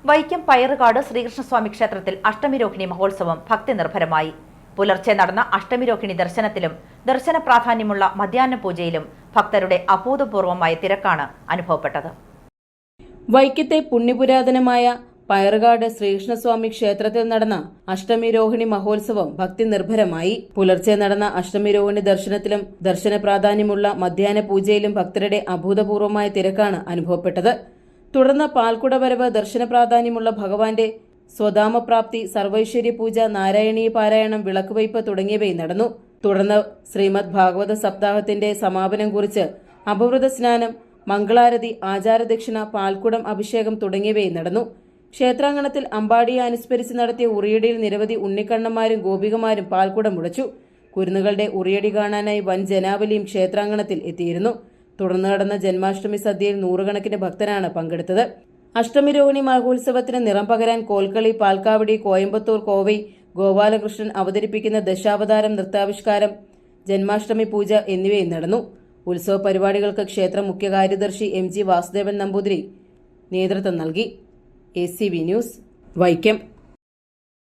വൈക്കം പയറുകാട് ശ്രീകൃഷ്ണസ്വാമി ക്ഷേത്രത്തിൽ അഷ്ടമിരോഹിണി മഹോത്സവം ഭക്തി നിർഭരമായി. പുലർച്ചെ നടന്ന അഷ്ടമിരോഹിണി ദർശനത്തിലും ദർശന പ്രാധാന്യമുള്ള മധ്യാഹ്ന പൂജയിലും ഭക്തരുടെ അഭൂതപൂർവമായ തിരക്കാണ് അനുഭവപ്പെട്ടത്. വൈക്കത്തെ പുണ്യപുരാതനമായ പയറുകാട് ശ്രീകൃഷ്ണസ്വാമി ക്ഷേത്രത്തിൽ നടന്ന അഷ്ടമിരോഹിണി മഹോത്സവം ഭക്തി നിർഭരമായി. പുലർച്ചെ നടന്ന അഷ്ടമിരോഹിണി ദർശനത്തിലും ദർശന പ്രാധാന്യമുള്ള മധ്യാഹ്ന പൂജയിലും ഭക്തരുടെ അഭൂതപൂർവമായ തിരക്കാണ് അനുഭവപ്പെട്ടത്. തുടർന്ന് പാൽക്കുടവരവ്, ദർശന പ്രാധാന്യമുള്ള ഭഗവാന്റെ സ്വധാമപ്രാപ്തി, സർവൈശ്വര്യ പൂജ, നാരായണീയ പാരായണം, വിളക്കുവയ്പ് തുടങ്ങിയവയും നടന്നു. തുടർന്ന് ശ്രീമദ് ഭാഗവത സപ്താഹത്തിന്റെ സമാപനം കുറിച്ച് അപവൃത സ്നാനം, മംഗളാരതി, ആചാരദക്ഷിണ, പാൽക്കുടം അഭിഷേകം തുടങ്ങിയവയും നടന്നു. ക്ഷേത്രാങ്കണത്തിൽ അമ്പാടിയെ അനുസ്മരിച്ച് നടത്തിയ ഉറിയടിയിൽ നിരവധി ഉണ്ണിക്കണ്ണന്മാരും ഗോപികമാരും പാൽക്കുടം മുടച്ചു. കുരുന്നുകളുടെ ഉറിയടി കാണാനായി വൻ ജനാവലിയും ക്ഷേത്രാങ്കണത്തിൽ എത്തിയിരുന്നു. തുടർന്ന് നടന്ന ജന്മാഷ്ടമി സദ്യയിൽ നൂറുകണക്കിന് ഭക്തരാണ് പങ്കെടുത്തത്. അഷ്ടമിരോഹിണി മഹോത്സവത്തിന് നിറം പകരാൻ കോൽക്കളി, പാൽക്കാവടി, കോയമ്പത്തൂർ കോവൈ ഗോപാലകൃഷ്ണൻ അവതരിപ്പിക്കുന്ന ദശാവതാരം നൃത്താവിഷ്കാരം, ജന്മാഷ്ടമി പൂജ എന്നിവയും നടന്നു. ഉത്സവ പരിപാടികൾക്ക് ക്ഷേത്ര മുഖ്യ കാര്യദർശി MG വാസുദേവൻ നമ്പൂതിരി നേതൃത്വം നൽകി. ACV news, Vaikom.